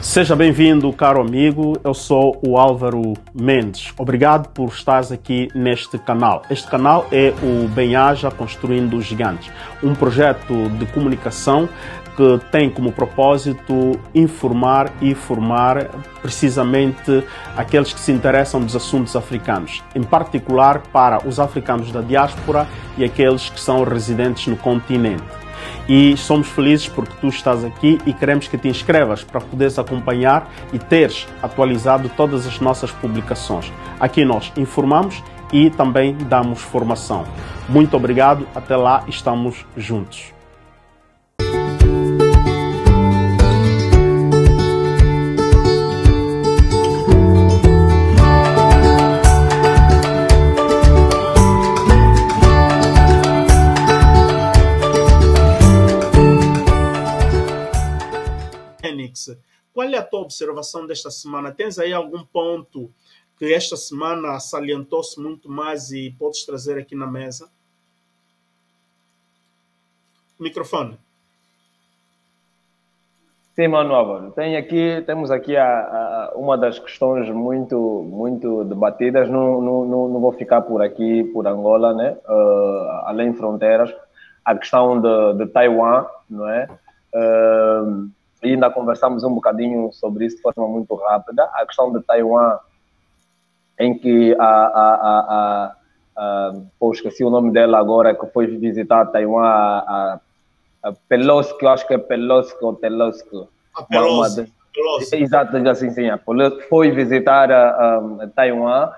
Seja bem-vindo, caro amigo. Eu sou o Álvaro Mendes. Obrigado por estares aqui neste canal. Este canal é o Bem-Aja Construindo Gigantes, um projeto de comunicação que tem como propósito informar e formar precisamente aqueles que se interessam dos assuntos africanos, em particular para os africanos da diáspora e aqueles que são residentes no continente. E somos felizes porque tu estás aqui e queremos que te inscrevas para poderes acompanhar e teres atualizado todas as nossas publicações. Aqui nós informamos e também damos formação. Muito obrigado, até lá, estamos juntos. Qual é a tua observação desta semana? Tens aí algum ponto que esta semana salientou-se muito mais e podes trazer aqui na mesa? Microfone. Sim, mano Álvaro. Temos aqui uma das questões muito debatidas. Não vou ficar por aqui, por Angola, né? Além fronteiras. A questão de Taiwan, não é? Ainda conversamos um bocadinho sobre isso de forma muito rápida. A questão de Taiwan, em que esqueci o nome dela agora, que foi visitar Taiwan, a Pelosi, que eu acho que é Pelosi ou Pelosi. A Pelosi. Exato, assim, sim. A Pelosi foi visitar Taiwan.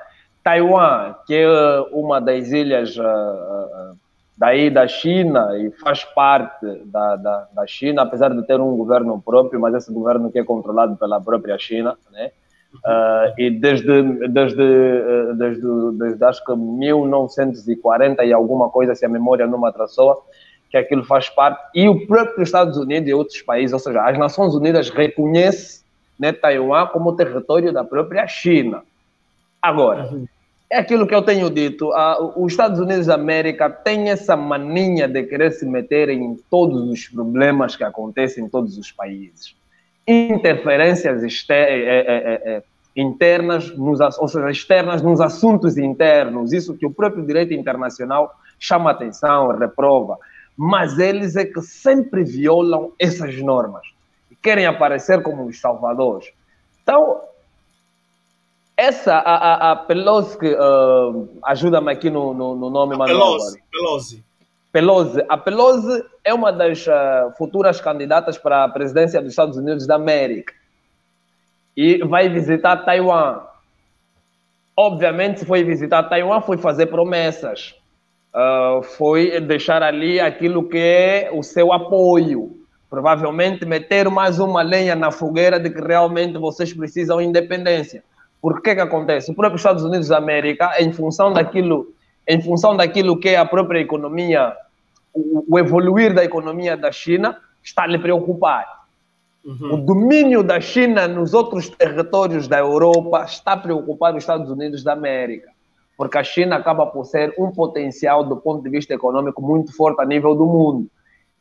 Taiwan, que é uma das ilhas daí da China e faz parte da China, apesar de ter um governo próprio, mas esse governo que é controlado pela própria China, né? E desde acho que 1940 e alguma coisa, se a memória não me atrasou, que aquilo faz parte, e o próprio Estados Unidos e outros países, ou seja, as Nações Unidas reconhecem, né, Taiwan como território da própria China. Agora, é aquilo que eu tenho dito, os Estados Unidos da América têm essa mania de querer se meter em todos os problemas que acontecem em todos os países. Interferências internas, ou seja, externas nos assuntos internos, isso que o próprio direito internacional chama atenção, reprova. Mas eles é que sempre violam essas normas e querem aparecer como os salvadores. Então, a Pelosi, ajuda-me aqui no nome, Manuel. Pelosi. A Pelosi é uma das futuras candidatas para a presidência dos Estados Unidos da América e vai visitar Taiwan. Obviamente, se foi visitar Taiwan, foi fazer promessas, foi deixar ali aquilo que é o seu apoio, provavelmente meter mais uma lenha na fogueira de que realmente vocês precisam de independência. Por que acontece? O próprio Estados Unidos da América, em função daquilo que é a própria economia, o evoluir da economia da China, está a lhe preocupar. O domínio da China nos outros territórios da Europa está a preocupar os Estados Unidos da América, porque a China acaba por ser um potencial do ponto de vista econômico muito forte a nível do mundo.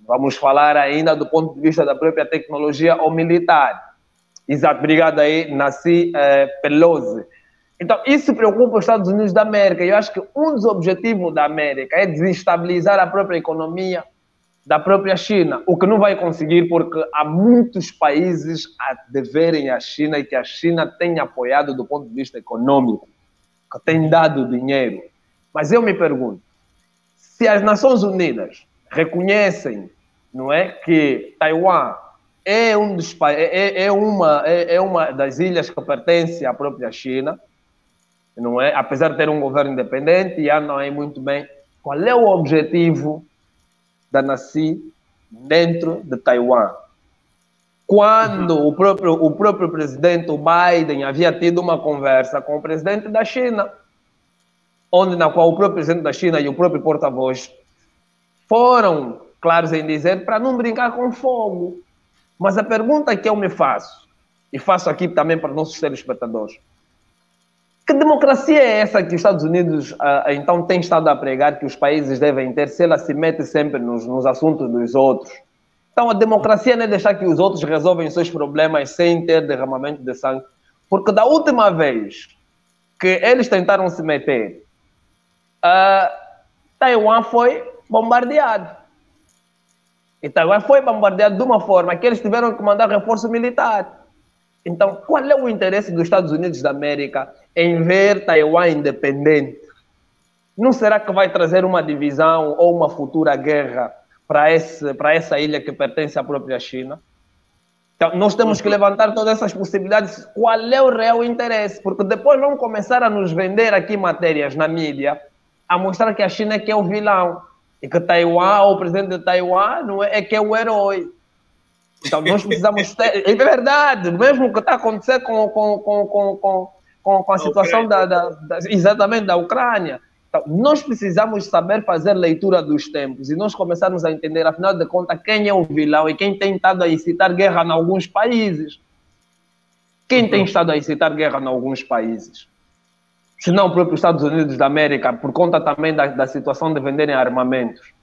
Vamos falar ainda do ponto de vista da própria tecnologia ou militar. Exato, obrigado aí, Nancy Pelosi. Então, isso preocupa os Estados Unidos da América. Eu acho que um dos objetivos da América é desestabilizar a própria economia da própria China, o que não vai conseguir porque há muitos países a deverem à China e que a China tem apoiado do ponto de vista econômico, que tem dado dinheiro. Mas eu me pergunto, se as Nações Unidas reconhecem, não é, que Taiwan é uma das ilhas que pertence à própria China, não é? Apesar de ter um governo independente e andam aí muito bem. Qual é o objetivo da Nancy dentro de Taiwan? Quando o próprio presidente Biden havia tido uma conversa com o presidente da China, na qual o próprio presidente da China e o próprio porta-voz foram claros em dizer para não brincar com fogo. Mas a pergunta que eu me faço, e faço aqui também para nossos telespectadores, que democracia é essa que os Estados Unidos então tem estado a pregar que os países devem ter, se ela se mete sempre nos assuntos dos outros? Então, a democracia não é deixar que os outros resolvem seus problemas sem ter derramamento de sangue. Porque da última vez que eles tentaram se meter, Taiwan foi bombardeado. E Taiwan foi bombardeado de uma forma que eles tiveram que mandar reforço militar. Então, qual é o interesse dos Estados Unidos da América em ver Taiwan independente? Não será que vai trazer uma divisão ou uma futura guerra para essa ilha que pertence à própria China? Então, nós temos que levantar todas essas possibilidades. Qual é o real interesse? Porque depois vão começar a nos vender aqui matérias na mídia a mostrar que a China é que é o vilão e que Taiwan, o presidente de Taiwan, não é que é o herói. Então, nós precisamos ter... É verdade, mesmo o que está acontecendo com a situação exatamente da Ucrânia. Então, nós precisamos saber fazer leitura dos tempos e nós começarmos a entender, afinal de contas, quem é o vilão e quem tem estado a incitar guerra em alguns países. Quem tem estado a incitar guerra em alguns países? Se não o próprio Estados Unidos da América, por conta também da situação de venderem armamentos.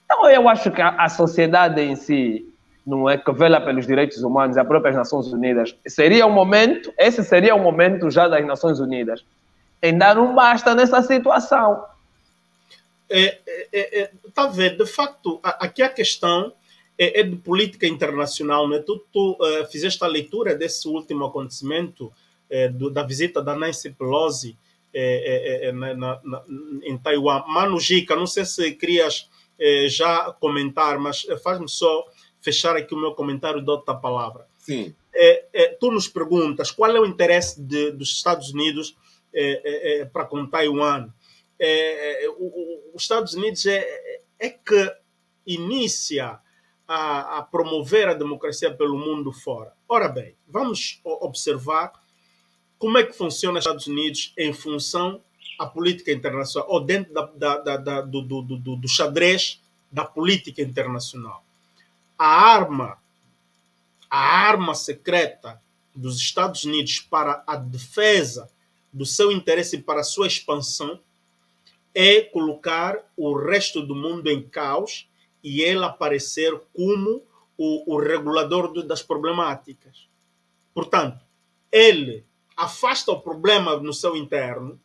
Então, eu acho que a sociedade em si, não é, que vela pelos direitos humanos, as próprias Nações Unidas, esse seria o momento já das Nações Unidas, em dar um basta nessa situação. Está vendo? De facto, aqui a questão é de política internacional. Né? Tu fizeste a leitura desse último acontecimento da visita da Nancy Pelosi em Taiwan. Manu Gica, não sei se querias já comentar, mas faz-me só fechar aqui o meu comentário e dou-te a palavra. Sim. Tu nos perguntas qual é o interesse dos Estados Unidos para com Taiwan. Os Estados Unidos é que inicia a promover a democracia pelo mundo fora. Ora bem, vamos observar como é que funciona os Estados Unidos em função da política internacional, ou dentro do xadrez da política internacional. A arma secreta dos Estados Unidos para a defesa do seu interesse e para a sua expansão é colocar o resto do mundo em caos e ele aparecer como o regulador das problemáticas. Portanto, ele afasta o problema no seu interno,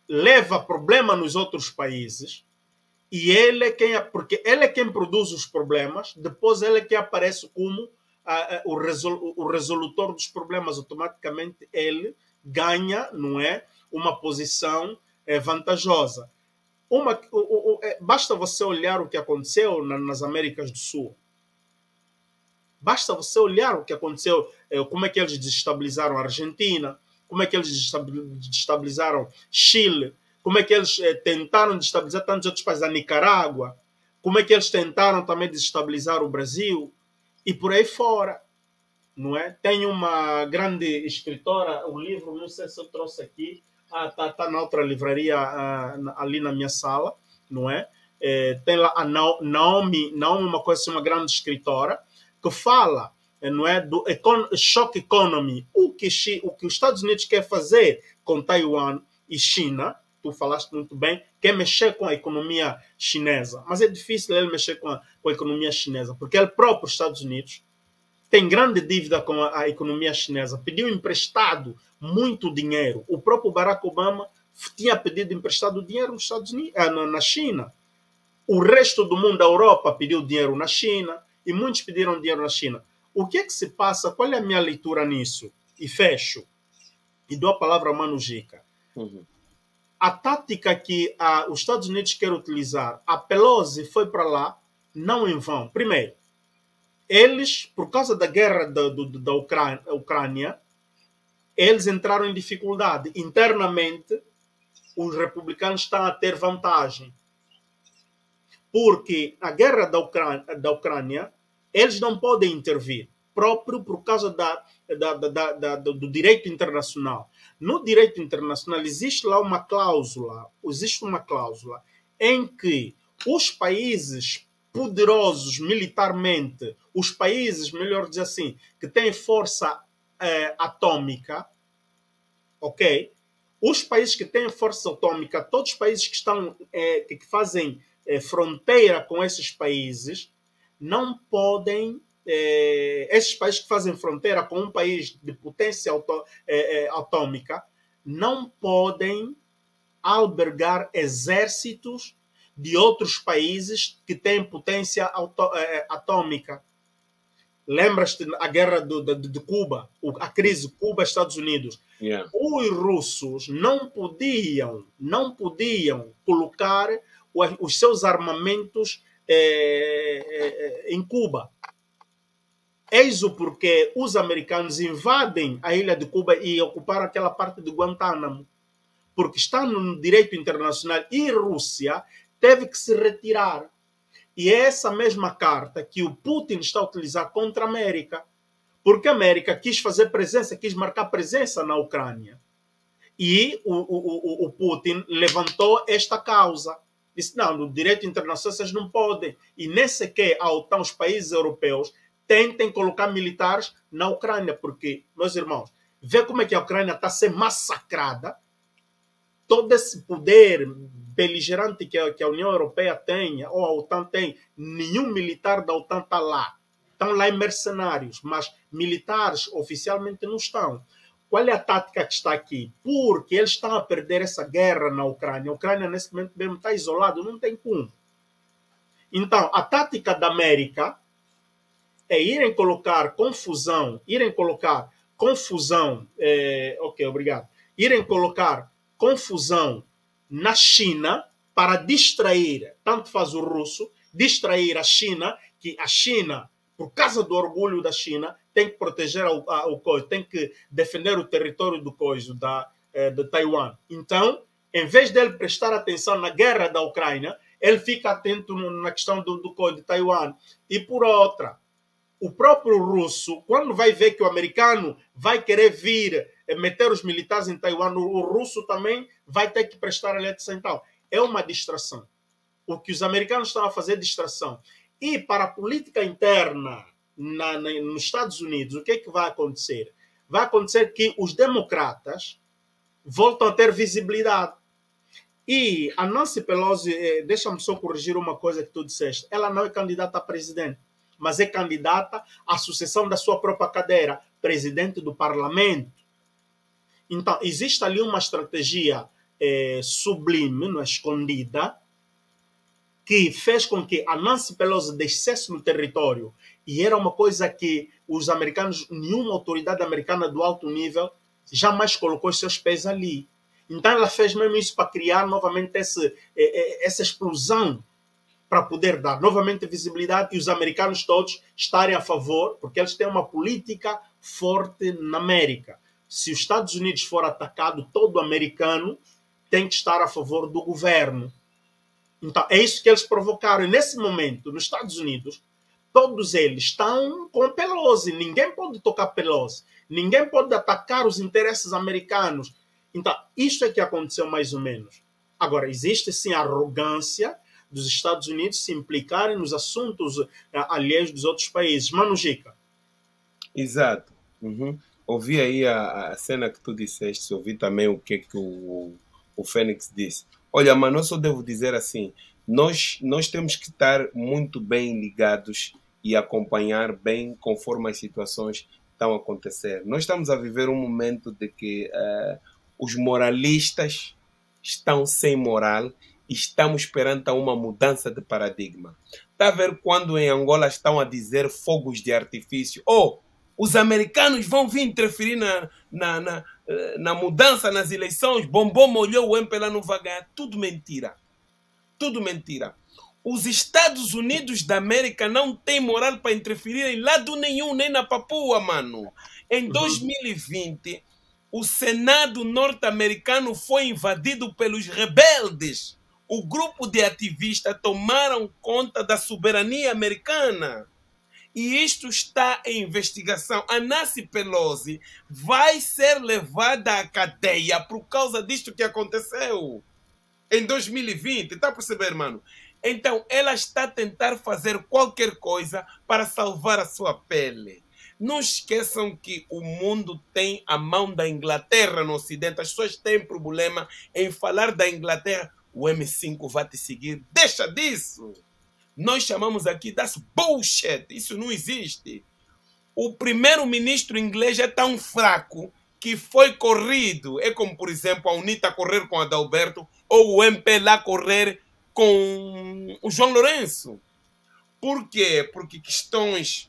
leva problema nos outros países e ele é porque ele é quem produz os problemas, depois ele é quem aparece como o resolutor dos problemas. Automaticamente ele ganha, não é, uma posição vantajosa. Basta você olhar o que aconteceu nas Américas do Sul. Basta você olhar o que aconteceu, como é que eles desestabilizaram a Argentina, como é que eles desestabilizaram Chile, como é que eles tentaram desestabilizar tantos outros países, a Nicarágua, como é que eles tentaram também desestabilizar o Brasil e por aí fora, não é? Tem uma grande escritora, um livro, não sei se eu trouxe aqui, tá na outra livraria ali na minha sala, não é? Tem lá a Naomi, uma coisa assim, uma grande escritora, que fala, não é, do shock economy, o que os Estados Unidos quer fazer com Taiwan e China. Tu falaste muito bem, quer mexer com a economia chinesa, mas é difícil ele mexer com a economia chinesa, porque ele próprio, os Estados Unidos, tem grande dívida com a economia chinesa, pediu emprestado muito dinheiro. O próprio Barack Obama tinha pedido emprestado dinheiro nos Estados Unidos, na China. O resto do mundo, a Europa, pediu dinheiro na China e muitos pediram dinheiro na China. O que é que se passa? Qual é a minha leitura nisso? E fecho. E dou a palavra a Manu Gica. A tática que os Estados Unidos querem utilizar, a Pelosi foi para lá, não em vão. Primeiro, eles, por causa da guerra da Ucrânia, eles entraram em dificuldade. Internamente, os republicanos estão a ter vantagem. Porque a guerra da Ucrânia, eles não podem intervir, próprio por causa do direito internacional. No direito internacional existe uma cláusula em que os países poderosos militarmente, os países, melhor dizer assim, que têm força atômica, ok? Os países que têm força atômica, todos os países que fazem fronteira com esses países, não podem, esses países que fazem fronteira com um país de potência atômica, não podem albergar exércitos de outros países que têm potência atômica. Lembras-te a guerra de Cuba, a crise Cuba-Estados Unidos? Yeah. Os russos não podiam colocar os seus armamentos em Cuba. Eis o porquê os americanos invadem a ilha de Cuba e ocuparam aquela parte de Guantánamo. Porque está no direito internacional e Rússia teve que se retirar. E é essa mesma carta que o Putin está a utilizar contra a América. Porque a América quis fazer presença, quis marcar presença na Ucrânia. E o Putin levantou esta causa. Disse, não, no direito internacional vocês não podem. E nem sequer a OTAN, os países europeus, tentem colocar militares na Ucrânia. Porque, meus irmãos, vê como é que a Ucrânia está a ser massacrada. Todo esse poder beligerante que a União Europeia tem, ou a OTAN tem, nenhum militar da OTAN está lá. Estão lá em mercenários, mas militares oficialmente não estão. Qual é a tática que está aqui? Porque eles estão a perder essa guerra na Ucrânia. A Ucrânia, nesse momento, mesmo está isolada, não tem como. Então, a tática da América é irem colocar confusão, irem colocar na China para distrair, tanto faz o russo, distrair a China, que a China, por causa do orgulho da China, tem que proteger o coisa, tem que defender o território do coisa, de Taiwan. Então, em vez dele prestar atenção na guerra da Ucrânia, ele fica atento na questão de Taiwan. E por outra, o próprio russo, quando vai ver que o americano vai querer vir meter os militares em Taiwan, o russo também vai ter que prestar atenção. Então, é uma distração. O que os americanos estão a fazer é distração. E para a política interna nos Estados Unidos, o que é que vai acontecer? Vai acontecer que os democratas voltam a ter visibilidade. E a Nancy Pelosi, deixa-me só corrigir uma coisa que tu disseste, ela não é candidata a presidente, mas é candidata à sucessão da sua própria cadeira, presidente do parlamento. Então, existe ali uma estratégia sublime, não é, escondida, que fez com que a Nancy Pelosi descesse no território. E era uma coisa que os americanos, nenhuma autoridade americana do alto nível jamais colocou os seus pés ali. Então, ela fez mesmo isso para criar novamente essa explosão, para poder dar novamente visibilidade e os americanos todos estarem a favor, porque eles têm uma política forte na América. Se os Estados Unidos for atacado, todo americano tem que estar a favor do governo. Então, é isso que eles provocaram. E nesse momento, nos Estados Unidos, todos eles estão com Pelosi. Ninguém pode tocar Pelosi. Ninguém pode atacar os interesses americanos. Então, isso é que aconteceu mais ou menos. Agora, existe sim a arrogância dos Estados Unidos se implicarem nos assuntos alheios dos outros países. Mano Gica. Exato. Ouvi aí a cena que tu disseste, ouvi também o que o Fênix disse. Olha, mano, eu só devo dizer assim, nós temos que estar muito bem ligados e acompanhar bem conforme as situações estão a acontecer. Nós estamos a viver um momento de que os moralistas estão sem moral e estamos perante uma mudança de paradigma. Está a ver quando em Angola estão a dizer fogos de artifício? Os americanos vão vir interferir na mudança nas eleições, bombom molhou, o MPLA não vai ganhar. Tudo mentira. Tudo mentira. Os Estados Unidos da América não têm moral para interferir em lado nenhum, nem na Papua, mano. Em 2020, o Senado norte-americano foi invadido pelos rebeldes. O grupo de ativistas tomaram conta da soberania americana. E isto está em investigação. A Nancy Pelosi vai ser levada à cadeia por causa disto que aconteceu em 2020. Está a perceber, mano? Então, ela está a tentar fazer qualquer coisa para salvar a sua pele. Não esqueçam que o mundo tem a mão da Inglaterra no Ocidente. As pessoas têm problema em falar da Inglaterra. O M5 vai te seguir. Deixa disso. nós chamamos aqui das bullshit. Isso não existe. O primeiro-ministro inglês é tão fraco que foi corrido. É como, por exemplo, a UNITA correr com Adalberto ou o MPLA correr com o João Lourenço. Por quê? Porque questões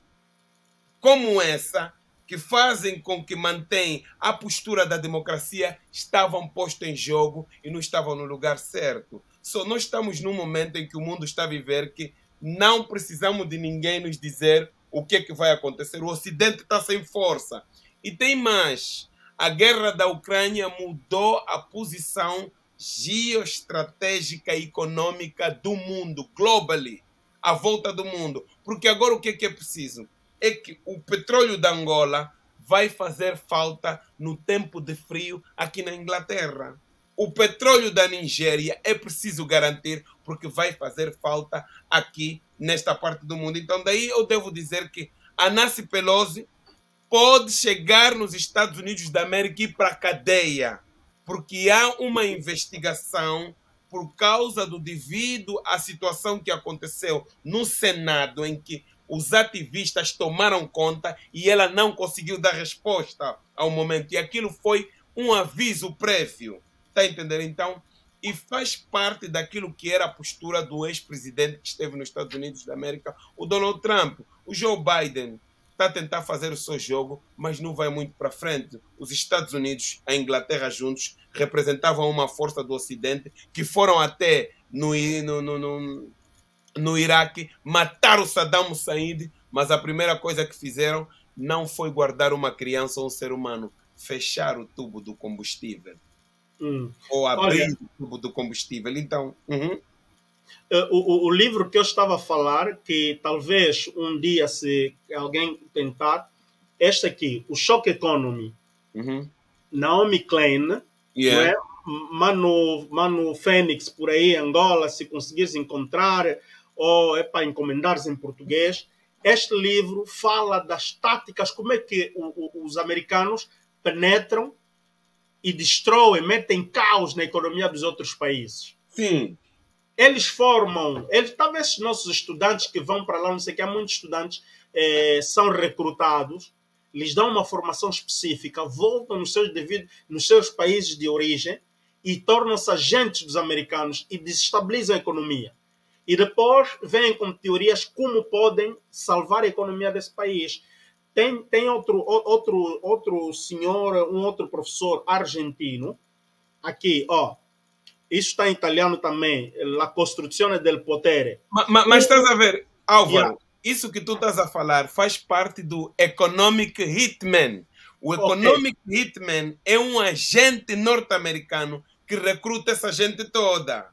como essa, que fazem com que mantém a postura da democracia, estavam postos em jogo e não estavam no lugar certo. Só nós estamos num momento em que o mundo está a viver que não precisamos de ninguém nos dizer o que é que vai acontecer. O Ocidente está sem força. E tem mais. A guerra da Ucrânia mudou a posição geoestratégica e econômica do mundo, globally, à volta do mundo. Porque agora o que é preciso? É que o petróleo da Angola vai fazer falta no tempo de frio aqui na Inglaterra. O petróleo da Nigéria é preciso garantir porque vai fazer falta aqui nesta parte do mundo. Então daí eu devo dizer que a Nancy Pelosi pode chegar nos Estados Unidos da América e ir para a cadeia, porque há uma investigação por causa do devido à situação que aconteceu no Senado, em que os ativistas tomaram conta e ela não conseguiu dar resposta ao momento. E aquilo foi um aviso prévio. Está a entender? Então, e faz parte daquilo que era a postura do ex-presidente que esteve nos Estados Unidos da América, o Donald Trump. O Joe Biden está a tentar fazer o seu jogo, mas não vai muito para frente. Os Estados Unidos, a Inglaterra juntos, representavam uma força do Ocidente que foram até no Iraque, mataram Saddam Hussein, mas a primeira coisa que fizeram não foi guardar uma criança ou um ser humano, fechar o tubo do combustível. Ou abrir o tubo do combustível. Então, o livro que eu estava a falar, que talvez um dia, se alguém tentar, este aqui, o Shock Economy, Naomi Klein, não é? Mano Fênix, por aí, Angola, se conseguires encontrar, ou é para encomendares em português. Este livro fala das táticas, como é que os americanos penetram e destroem, metem caos na economia dos outros países. Sim. Eles formam, talvez esses nossos estudantes que vão para lá, não sei o que, há muitos estudantes são recrutados, lhes dão uma formação específica, voltam nos seus países de origem e tornam-se agentes dos americanos e desestabilizam a economia. E depois vêm com teorias como podem salvar a economia desse país. Tem outro senhor, um outro professor argentino, aqui, ó, isso está em italiano também, La Costruzione del Potere. Mas estás a ver, Álvaro, isso que tu estás a falar faz parte do Economic Hitman. O Economic Hitman é um agente norte-americano que recruta essa gente toda.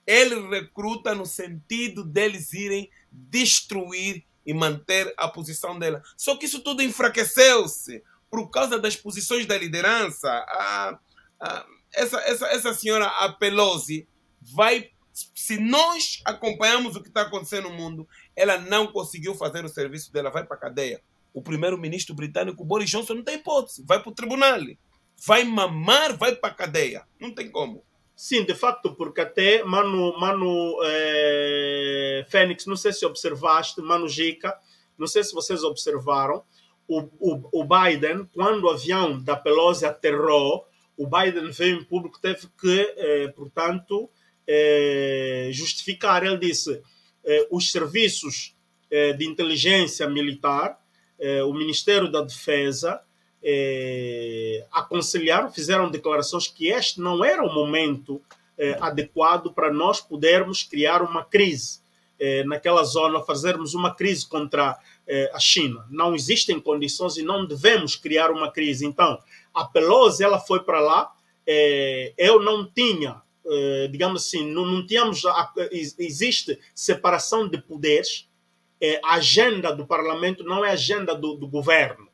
Ele recruta no sentido deles irem destruir e manter a posição dela. Só que isso tudo enfraqueceu-se por causa das posições da liderança. Essa senhora, a Pelosi, vai... Se nós acompanhamos o que está acontecendo no mundo, ela não conseguiu fazer o serviço dela, vai para a cadeia. O primeiro-ministro britânico, Boris Johnson, não tem hipótese. Vai para o tribunal. Vai mamar, vai para a cadeia. Não tem como. Sim, de facto, porque até Mano Fênix, não sei se observaste, Mano Gica, não sei se vocês observaram, o Biden, quando o avião da Pelosi aterrou, o Biden veio em público, teve que, portanto, justificar. Ele disse, os serviços de inteligência militar, o Ministério da Defesa, aconselharam, fizeram declarações que este não era o momento adequado para nós podermos criar uma crise naquela zona, fazermos uma crise contra a China. Não existem condições e não devemos criar uma crise. Então, a Pelosi, ela foi para lá, eu não tinha, digamos assim, não tínhamos, existe separação de poderes, a agenda do parlamento não é a agenda do governo.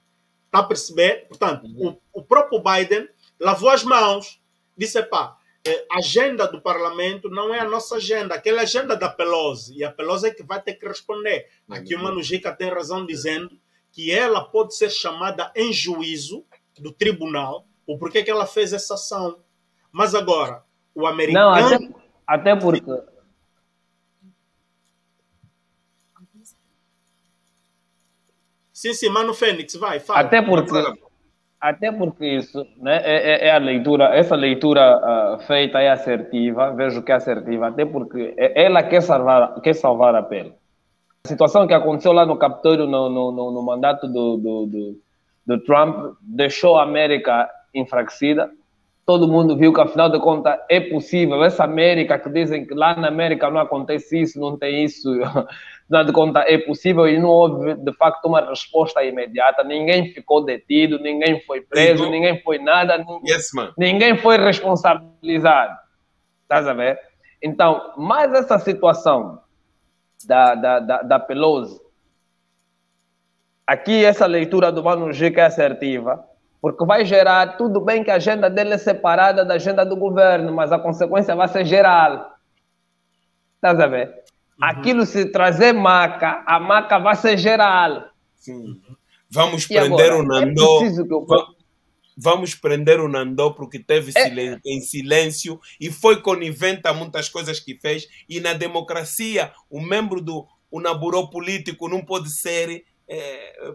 Está a perceber? Portanto, o próprio Biden lavou as mãos, disse, pá, a agenda do parlamento não é a nossa agenda, aquela agenda da Pelosi, e a Pelosi é que vai ter que responder. Aqui o Mano Gica tem razão dizendo que ela pode ser chamada em juízo do tribunal, o porquê que ela fez essa ação. Mas agora, o americano... Não, até porque... sim, Mano Fênix, vai, fala. Até porque isso, né, é a leitura, essa leitura feita é assertiva, vejo que é assertiva, até porque ela quer salvar a pele. A situação que aconteceu lá no Capitólio no mandato do Trump deixou a América enfraquecida. Todo mundo viu que, afinal de contas, é possível. Essa América que dizem que lá na América não acontece isso, não tem isso, afinal de contas, é possível e não houve, de facto, uma resposta imediata. Ninguém ficou detido, ninguém foi preso, ninguém foi nada, ninguém foi responsabilizado. Estás a ver? Então, mais essa situação da Pelosi, aqui essa leitura do Mano G que é assertiva, porque vai gerar, tudo bem que a agenda dele é separada da agenda do governo, mas a consequência vai ser geral. Estás a ver? Aquilo, se trazer maca, a maca vai ser geral. Sim. Vamos prender o Nandô. Vamos prender o Nandô porque teve em silêncio e foi conivente a muitas coisas que fez. E na democracia, o membro do Naburô político não pode ser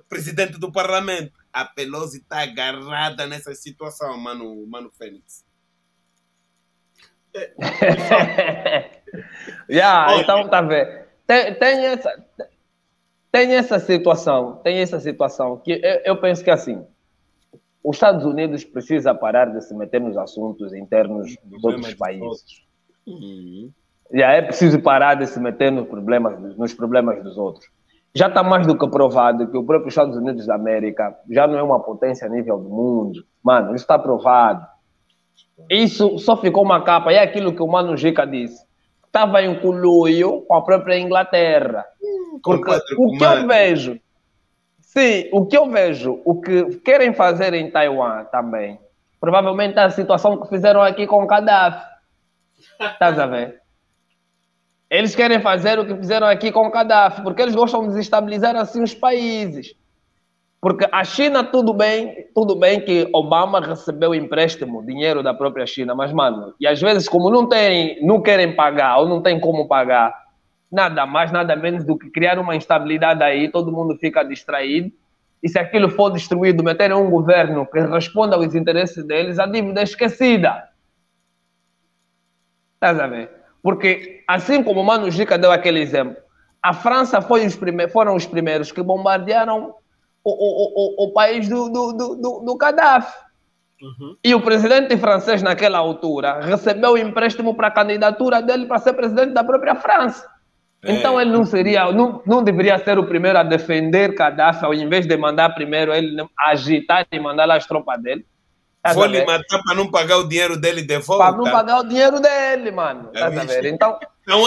presidente do parlamento. A Pelosi está agarrada nessa situação, Mano Fênix. Então, tá vendo? Tem essa situação que eu penso que assim, os Estados Unidos precisa parar de se meter nos assuntos internos dos outros países. É preciso parar de se meter nos problemas dos outros. Já está mais do que provado que o próprio Estados Unidos da América já não é uma potência a nível do mundo. Mano, isso está provado. Isso só ficou uma capa. É aquilo que o Mano Gica disse. Estava em conluio com a própria Inglaterra. Porque o que eu vejo... Sim, o que eu vejo, o que querem fazer em Taiwan também, provavelmente é a situação que fizeram aqui com o Gaddafi. Estás a ver? Eles querem fazer o que fizeram aqui com o Gaddafi, porque eles gostam de desestabilizar assim os países. Porque a China, tudo bem que Obama recebeu empréstimo, dinheiro da própria China, mas, mano, e às vezes como não querem pagar ou não tem como pagar, nada mais, nada menos do que criar uma instabilidade aí, todo mundo fica distraído, e se aquilo for destruído, meterem um governo que responda aos interesses deles, a dívida é esquecida. Estás a ver? Porque, assim como o Mano Gica deu aquele exemplo, a França foram os primeiros que bombardearam o país do Gaddafi. E o presidente francês, naquela altura, recebeu o empréstimo para a candidatura dele para ser presidente da própria França. Então ele não deveria ser o primeiro a defender Gaddafi, ao invés de mandar primeiro ele agitar e mandar lá as tropas dele. Vou lhe matar para não pagar o dinheiro dele de volta. Para não pagar o dinheiro dele, mano. Tá vendo? Então, são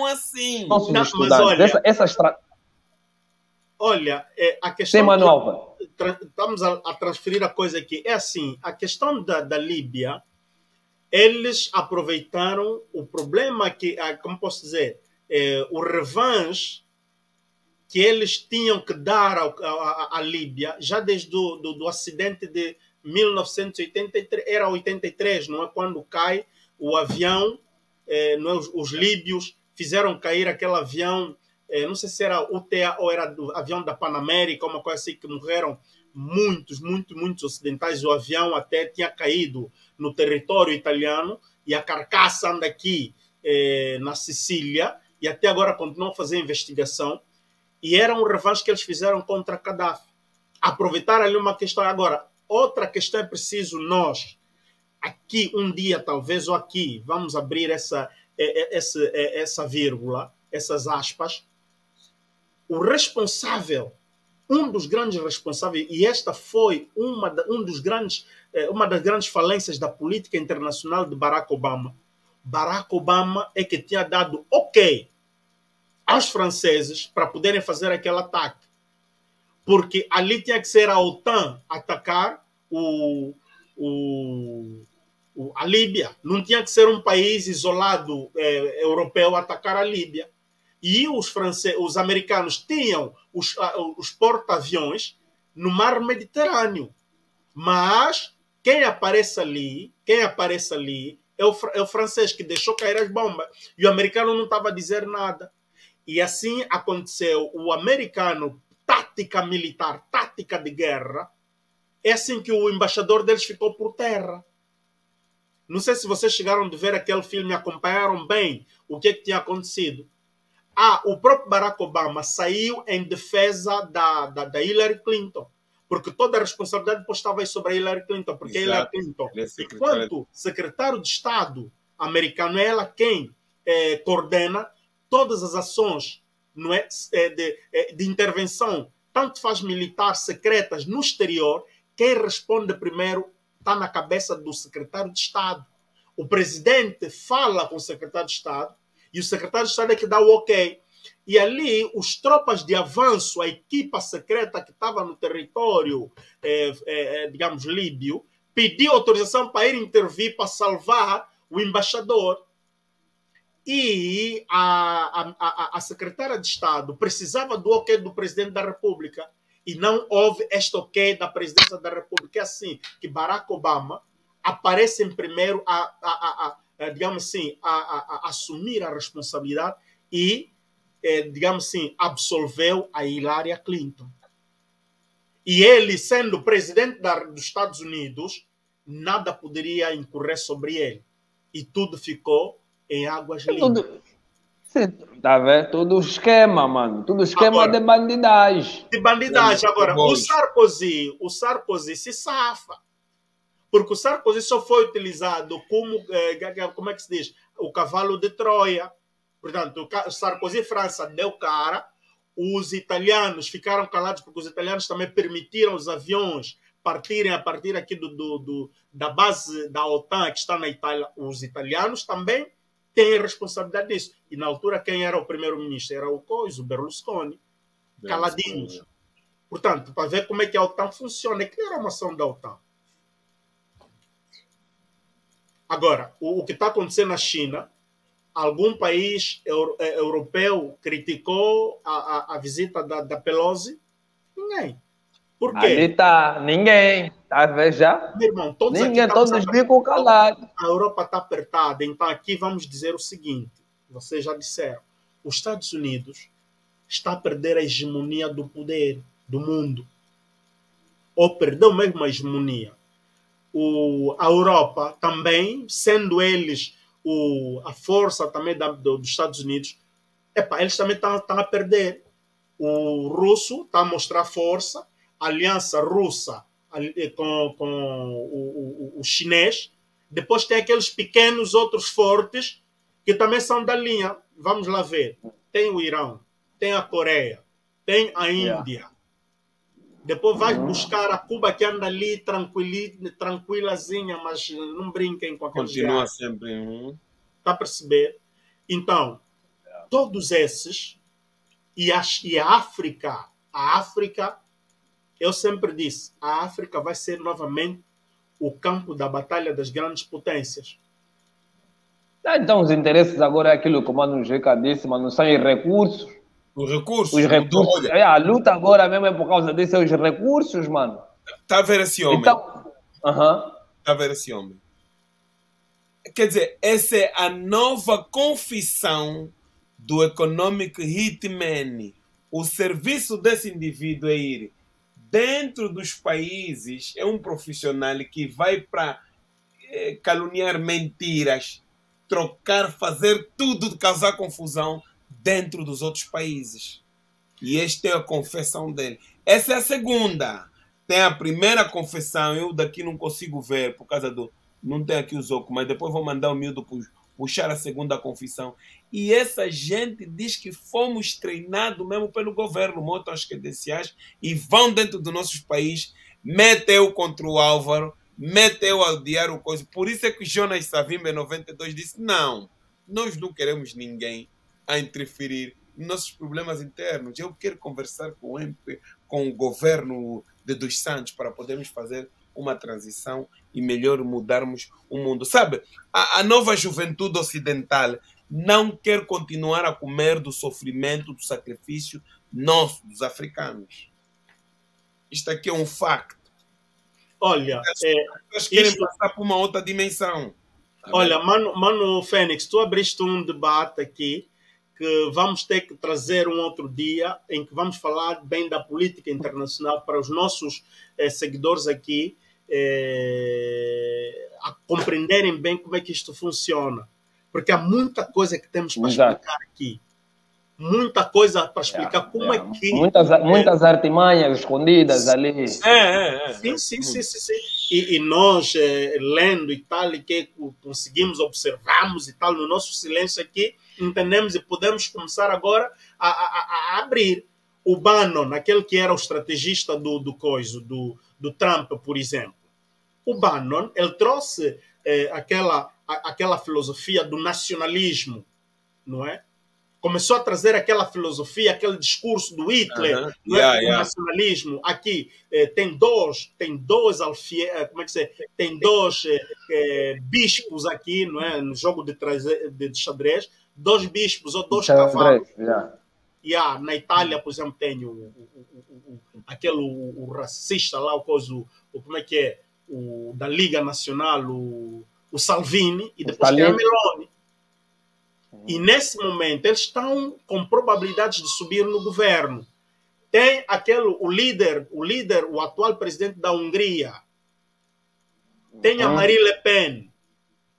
assim. Mas olha, olha, a questão... Sim, Manuel. Estamos a transferir a coisa aqui. É assim, a questão da Líbia, eles aproveitaram o problema que, como posso dizer, o revanche que eles tinham que dar à Líbia, já desde do acidente de 1983, era 83, não é? Quando cai o avião, os líbios fizeram cair aquele avião, não sei se era UTA ou era do avião da Panamérica, uma coisa assim, que morreram muitos ocidentais. O avião até tinha caído no território italiano e a carcaça anda aqui na Sicília e até agora continuam a fazer investigação. E era um revanche que eles fizeram contra Gaddafi. Aproveitar ali uma questão. Agora, outra questão é preciso nós, aqui um dia talvez, ou aqui, vamos abrir essa vírgula, essas aspas. O responsável, um dos grandes responsáveis, e esta foi uma das grandes falências da política internacional de Barack Obama. Barack Obama é que tinha dado ok aos franceses para poderem fazer aquele ataque. Porque ali tinha que ser a OTAN atacar a Líbia. Não tinha que ser um país isolado europeu atacar a Líbia. E os americanos tinham os porta-aviões no mar Mediterrâneo. Mas quem aparece ali é o francês que deixou cair as bombas. E o americano não estava a dizer nada. E assim aconteceu. O americano tática militar, tática de guerra, é assim que o embaixador deles ficou por terra. Não sei se vocês chegaram a ver aquele filme e acompanharam bem o que tinha acontecido. O próprio Barack Obama saiu em defesa da Hillary Clinton, porque toda a responsabilidade depois estava aí sobre a Hillary Clinton, porque Exato. a Hillary Clinton, enquanto secretário de Estado americano, é ela quem coordena todas as ações, não é, de intervenção, tanto faz militar, secretas, no exterior. Quem responde primeiro está na cabeça do secretário de Estado. O presidente fala com o secretário de Estado e o secretário de Estado é que dá o ok. E ali, os tropas de avanço, a equipa secreta que estava no território, digamos, líbio, pediu autorização para ir intervir, para salvar o embaixador. E a secretária de Estado precisava do ok do presidente da República. E não houve este ok da presidência da República. É assim que Barack Obama aparece em primeiro digamos assim, a assumir a responsabilidade e, digamos assim, absolveu a Hillary Clinton. E ele, sendo presidente dos Estados Unidos, nada poderia incorrer sobre ele. E tudo ficou em águas limpas. Tá vendo? Tudo esquema, mano. Tudo esquema agora, de bandidagem. De bandidagem. Agora, o Sarkozy se safa. Porque o Sarkozy só foi utilizado como é que se diz? O cavalo de Troia. Portanto, o Sarkozy e França deu cara. Os italianos ficaram calados porque os italianos também permitiram os aviões partirem a partir aqui da base da OTAN que está na Itália. Os italianos também têm responsabilidade disso. E na altura quem era o primeiro-ministro? Era o Berlusconi. Caladinhos. Portanto, para ver como é que a OTAN funciona. É que era uma ação da OTAN. Agora, o que está acontecendo na China, algum país europeu criticou a visita da Pelosi? Ninguém. Por quê? Ali tá, ninguém. Tá vendo já? Meu irmão, todos ficam calados. A Europa está apertada, então aqui vamos dizer o seguinte, vocês já disseram, os Estados Unidos está a perder a hegemonia do poder do mundo. Ou perdeu mesmo a hegemonia. A Europa também, sendo eles a força também dos Estados Unidos, eles também estão a perder. O russo está a mostrar força, a aliança russa com o chinês. Depois tem aqueles pequenos outros fortes que também são da linha. Vamos lá ver. Tem o Irão, tem a Coreia, tem a Índia. Depois vai buscar a Cuba que anda ali tranquilazinha, mas não brinquem com aqueles continua gás. Sempre. Está a perceber? Então, todos esses e a África, eu sempre disse, a África vai ser novamente o campo da batalha das grandes potências. Então, os interesses agora é aquilo que o Mano Jeca disse, mas não são os recursos. Os recursos. Olha, a luta agora mesmo é por causa desses recursos, mano. Está a ver esse homem? Então, Está a ver esse homem? Quer dizer, essa é a nova confissão do economic hitman. O serviço desse indivíduo é ir dentro dos países, é um profissional que vai para caluniar mentiras, trocar, fazer tudo, causar confusão dentro dos outros países. E esta é a confissão dele. Essa é a segunda. Tem a primeira confissão, eu daqui não consigo ver, por causa do... Não tem aqui os óculos, mas depois vou mandar o miúdo puxar a segunda confissão. E essa gente diz que fomos treinados mesmo pelo governo, motos credenciais, e vão dentro dos nossos países, meteu contra o Álvaro, meteu a odiar o coisa. Por isso é que Jonas Savimbi, em 92, disse, não, nós não queremos ninguém a interferir nos nossos problemas internos. Eu quero conversar com o governo de Dos Santos para podermos fazer uma transição e melhor mudarmos o mundo. Sabe, a nova juventude ocidental não quer continuar a comer do sofrimento, do sacrifício nosso, dos africanos. Isto aqui é um facto. Olha, eles querem passar por uma outra dimensão. Olha, Mano Fênix, tu abriste um debate aqui que vamos ter que trazer um outro dia em que vamos falar bem da política internacional para os nossos seguidores aqui a compreenderem bem como é que isto funciona. Porque há muita coisa que temos para explicar aqui. Muita coisa para explicar como é que... Muitas artimanhas escondidas ali. Sim. E nós, lendo e tal, e que conseguimos, observamos e tal, no nosso silêncio aqui, entendemos e podemos começar agora a abrir. O Bannon, aquele que era o estrategista do Trump, por exemplo. O Bannon, ele trouxe aquela filosofia do nacionalismo, não é? Começou a trazer aquela filosofia, aquele discurso do Hitler, do nacionalismo. Aqui tem dois bispos aqui, não é? No jogo de xadrez, 2 bispos ou 2 cavalos. Na Itália, por exemplo, tem o racista lá, como é que é? O da Liga Nacional, o Salvini, e depois tem a Meloni. E nesse momento eles estão com probabilidades de subir no governo. Tem o atual presidente da Hungria. Tem a Marine Le Pen.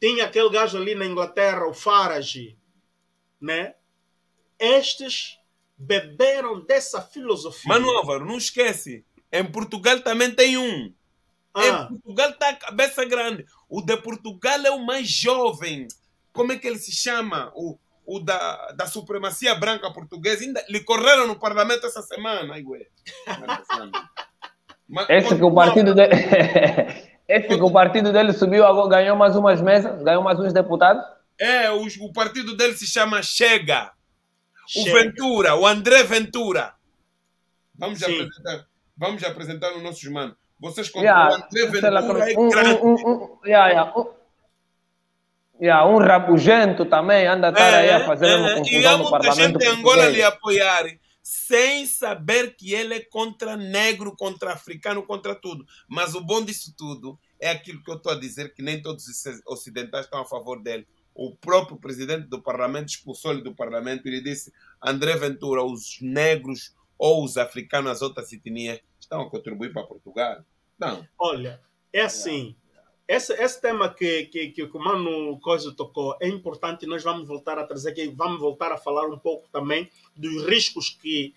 Tem aquele gajo ali na Inglaterra, o Farage, né? Estes beberam dessa filosofia. Mano Álvaro, não esquece. Em Portugal também tem um. Em Portugal está a cabeça grande. O de Portugal é o mais jovem. Como é que ele se chama? O da supremacia branca portuguesa. Ainda lhe correram no parlamento essa semana. Ai, ué. Esse que o partido dele... Esse que o partido dele subiu, agora ganhou mais umas mesas, ganhou mais uns deputados. O partido dele se chama Chega. O Ventura, o André Ventura. Vamos apresentar os nossos manos. Vocês contam o André Ventura um rabugento também anda aí a fazer uma confusão e há no muita parlamento gente em Angola lhe apoiar, sem saber que ele é contra negro, contra africano, contra tudo. Mas o bom disso tudo é aquilo que eu estou a dizer, que nem todos os ocidentais estão a favor dele. O próprio presidente do parlamento expulsou-lhe do parlamento e lhe disse: André Ventura, os negros ou os africanos, as outras etnias, estão a contribuir para Portugal. Não. Olha, é assim, esse tema que o Mano Coisa tocou é importante e nós vamos voltar a trazer aqui, vamos voltar a falar um pouco também dos riscos que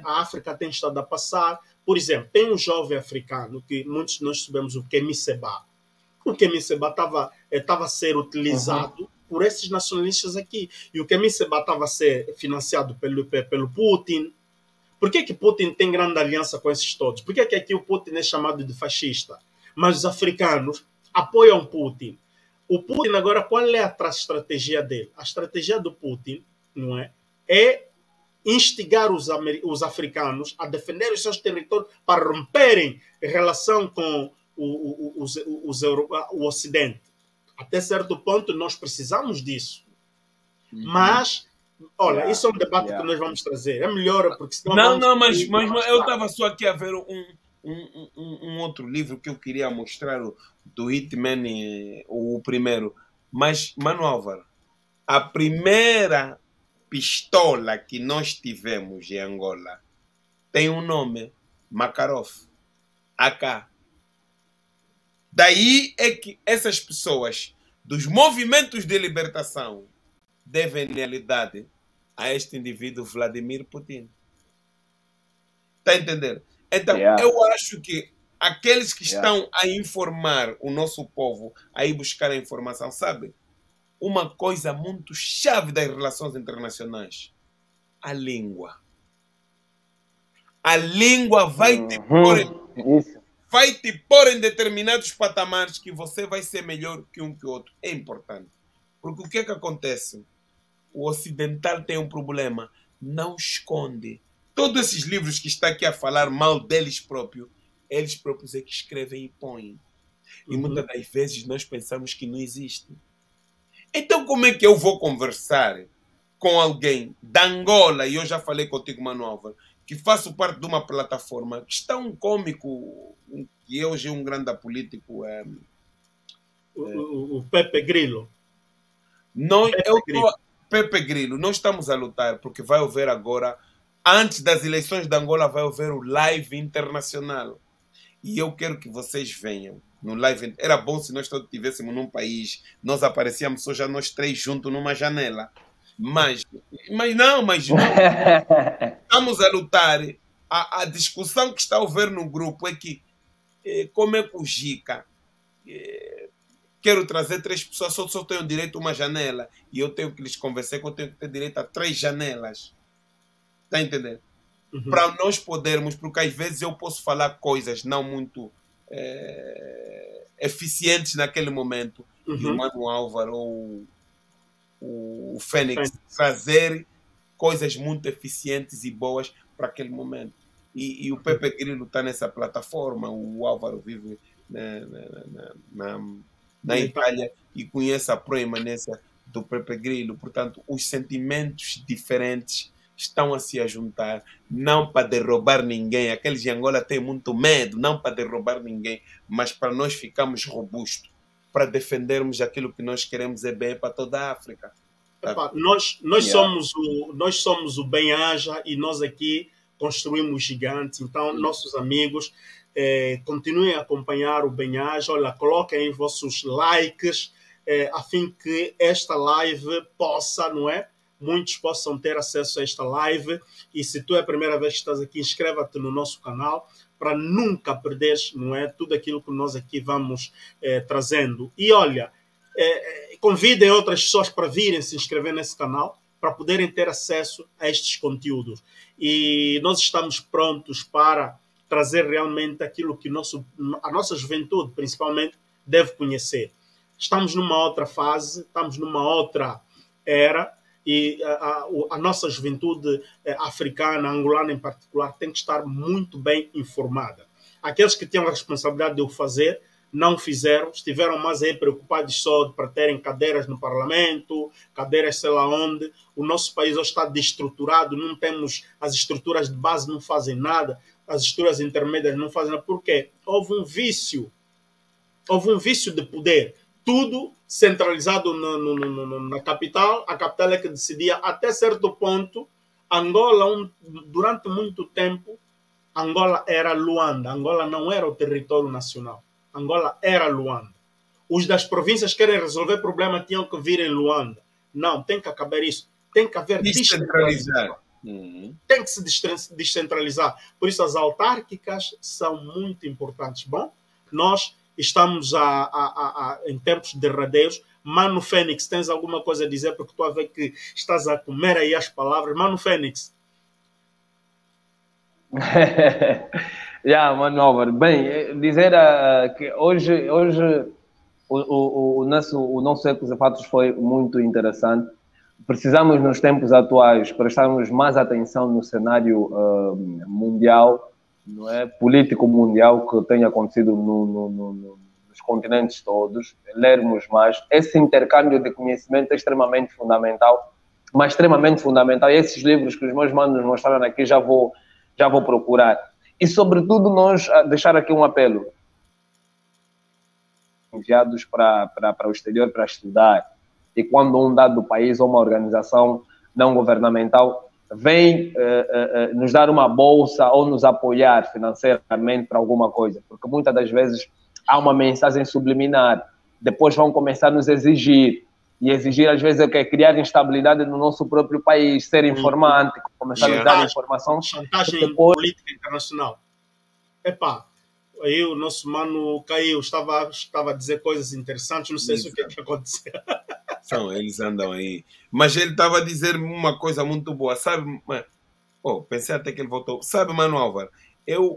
a África tem estado a passar. Por exemplo, tem um jovem africano que muitos de nós sabemos, o Kemi Seba. O Kemi Seba estava a ser utilizado por esses nacionalistas aqui. E o Kemi Seba estava a ser financiado pelo Putin. Por que Putin tem grande aliança com esses todos? Por que aqui o Putin é chamado de fascista? Mas os africanos apoiam Putin. O Putin agora, qual é a estratégia dele? A estratégia do Putin, não é instigar os africanos a defender os seus territórios para romperem relação com o Ocidente. Até certo ponto, nós precisamos disso. Mas, olha, isso é um debate que nós vamos trazer. É melhor, porque senão... Mas eu estava só aqui a ver um outro livro que eu queria mostrar, do Hitman, o primeiro. Mas, Mano Álvaro, a primeira pistola que nós tivemos em Angola tem um nome, Makarov, AK. Daí é que essas pessoas dos movimentos de libertação devem lealdade a este indivíduo Vladimir Putin. Está a entender? Então, eu acho que aqueles que estão a informar o nosso povo, a ir buscar a informação, sabe? Uma coisa muito chave das relações internacionais: a língua. A língua vai te pôr em determinados patamares que você vai ser melhor que um que o outro. É importante. Porque o que é que acontece? O ocidental tem um problema. Não esconde. Todos esses livros que está aqui a falar mal deles próprios, eles próprios é que escrevem e põem. E muitas das vezes nós pensamos que não existe. Então como é que eu vou conversar com alguém da Angola, e eu já falei contigo, Mano Álvaro, que faço parte de uma plataforma que está um cômico, que hoje é um grande político, o Pepe Grillo. Pepe Grillo, nós estamos a lutar porque vai haver agora, antes das eleições de Angola, vai haver o live internacional. E eu quero que vocês venham no live. Era bom se nós todos estivéssemos num país, nós aparecíamos só já nós três juntos numa janela. Mas não. Estamos a lutar. A discussão que está a haver no grupo é que, como é que o Gica, quero trazer 3 pessoas, só tenho direito a uma janela. E eu tenho que lhes convencer que eu tenho que ter direito a 3 janelas. Está entendendo? Uhum. Para nós podermos, porque às vezes eu posso falar coisas não muito eficientes naquele momento. Uhum. E o Mano Álvaro ou o Fênix trazer coisas muito eficientes e boas para aquele momento. E o Pepe Grillo está nessa plataforma, o Álvaro vive na Itália e conhece a proeminência do Pepe Grillo. Portanto, os sentimentos diferentes estão a se juntar, não para derrubar ninguém. Aqueles de Angola têm muito medo, não para derrubar ninguém, mas para nós ficarmos robustos, para defendermos aquilo que nós queremos é bem para toda a África. Epa, nós somos o Bem-Aja e nós aqui construímos gigantes. Então, nossos amigos, continuem a acompanhar o Bem-Aja. Olha, coloquem os vossos likes, a fim que esta live possa, não é? Muitos possam ter acesso a esta live. E se tu é a primeira vez que estás aqui, inscreva-te no nosso canal para nunca perderes, não é, tudo aquilo que nós aqui vamos trazendo. E olha, convidem outras pessoas para virem se inscrever nesse canal para poderem ter acesso a estes conteúdos. E nós estamos prontos para trazer realmente aquilo que a nossa juventude, principalmente, deve conhecer. Estamos numa outra fase, estamos numa outra era, e a nossa juventude africana, angolana em particular, tem que estar muito bem informada. Aqueles que tinham a responsabilidade de o fazer, não fizeram, estiveram mais aí preocupados só para terem cadeiras no Parlamento, cadeiras sei lá onde. O nosso país hoje está desestruturado, não temos, as estruturas de base não fazem nada, as estruturas intermédias não fazem nada. Por quê? Houve um vício de poder. Tudo centralizado na capital. A capital é que decidia até certo ponto. Angola, durante muito tempo, Angola era Luanda. Angola não era o território nacional. Angola era Luanda. Os das províncias querem resolver problema, tinham que vir em Luanda. Não, tem que acabar isso. Tem que haver descentralização. Tem que se descentralizar. Por isso as autárquicas são muito importantes. Bom, nós estamos em tempos derradeiros. Mano Fênix, tens alguma coisa a dizer? Porque tu a ver que estás a comer aí as palavras. Mano Fênix. Mano Álvaro. Bem, dizer que hoje o nosso Ecos e Fatos foi muito interessante. Precisamos, nos tempos atuais, prestarmos mais atenção no cenário mundial, não é? Político mundial que tem acontecido nos continentes todos, lermos mais. Esse intercâmbio de conhecimento é extremamente fundamental, mas extremamente fundamental. E esses livros que os meus manos mostraram aqui, já vou procurar. E, sobretudo, nós deixar aqui um apelo. Enviados para o exterior para estudar. E quando um dado país ou uma organização não governamental vem nos dar uma bolsa ou nos apoiar financeiramente para alguma coisa, porque muitas das vezes há uma mensagem subliminar, depois vão começar a nos exigir, e exigir às vezes é que é criar instabilidade no nosso próprio país, ser informante, começar a dar informação. Chantagem depois... política internacional. Epá, aí o nosso mano caiu, estava a dizer coisas interessantes, não sei se o que aconteceu. Eles andam aí. Mas ele estava a dizer uma coisa muito boa, sabe? Pensei até que ele voltou. Sabe, Mano Álvaro,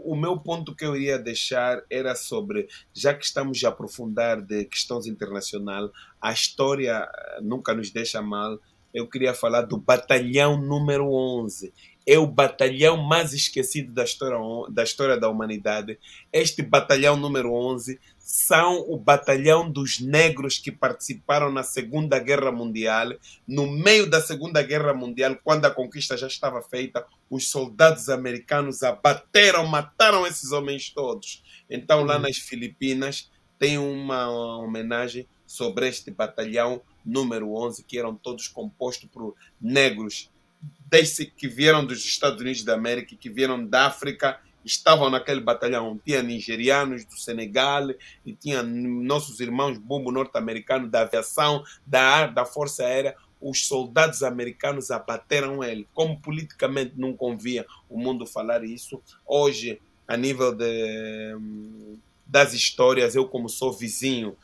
o meu ponto que eu iria deixar era sobre, já que estamos a aprofundar de questões internacionais, a história nunca nos deixa mal. Eu queria falar do batalhão número 11. É o batalhão mais esquecido da história da humanidade. Este batalhão número 11 são o batalhão dos negros que participaram na Segunda Guerra Mundial. No meio da Segunda Guerra Mundial, quando a conquista já estava feita, os soldados americanos mataram esses homens todos. Então, lá nas Filipinas, tem uma homenagem sobre este batalhão número 11, que eram todos compostos por negros, desde que vieram dos Estados Unidos da América, que vieram da África, estavam naquele batalhão. Tinha nigerianos do Senegal, e tinha nossos irmãos bumbo norte-americanos da aviação, da Força Aérea. Os soldados americanos abateram ele. Como politicamente não convia o mundo falar isso, hoje, a nível das histórias, eu como sou vizinho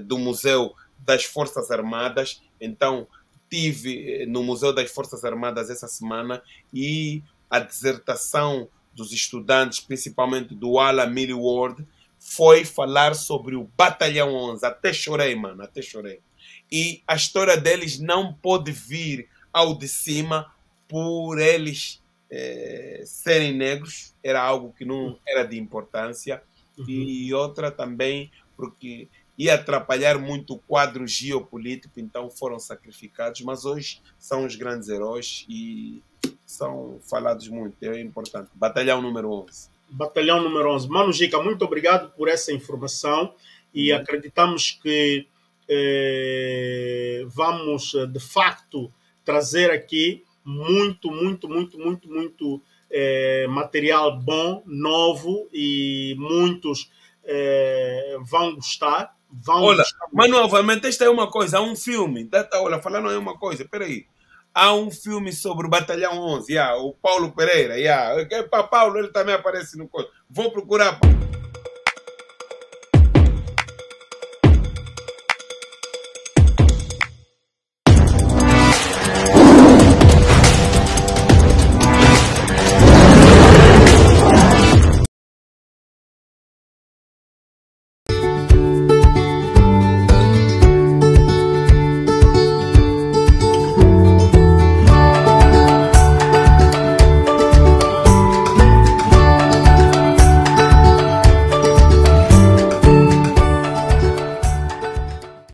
do Museu das Forças Armadas, então estive no Museu das Forças Armadas essa semana e a dissertação dos estudantes, principalmente do Ala Millie Ward, foi falar sobre o Batalhão 11. Até chorei, mano, até chorei. E a história deles não pode vir ao de cima por eles serem negros, era algo que não era de importância. E outra também porque ia atrapalhar muito o quadro geopolítico, então foram sacrificados, mas hoje são os grandes heróis e são falados muito, é importante. Batalhão número 11. Batalhão número 11. Mano Gica, muito obrigado por essa informação e acreditamos que vamos, de facto, trazer aqui muito material bom, novo e muitos vão gostar. Olha, mas novamente, esta é uma coisa, há um filme, olha, falando é uma coisa, peraí. Há um filme sobre o Batalhão 11, o Paulo Pereira, Paulo, ele também aparece no coisa. Vou procurar.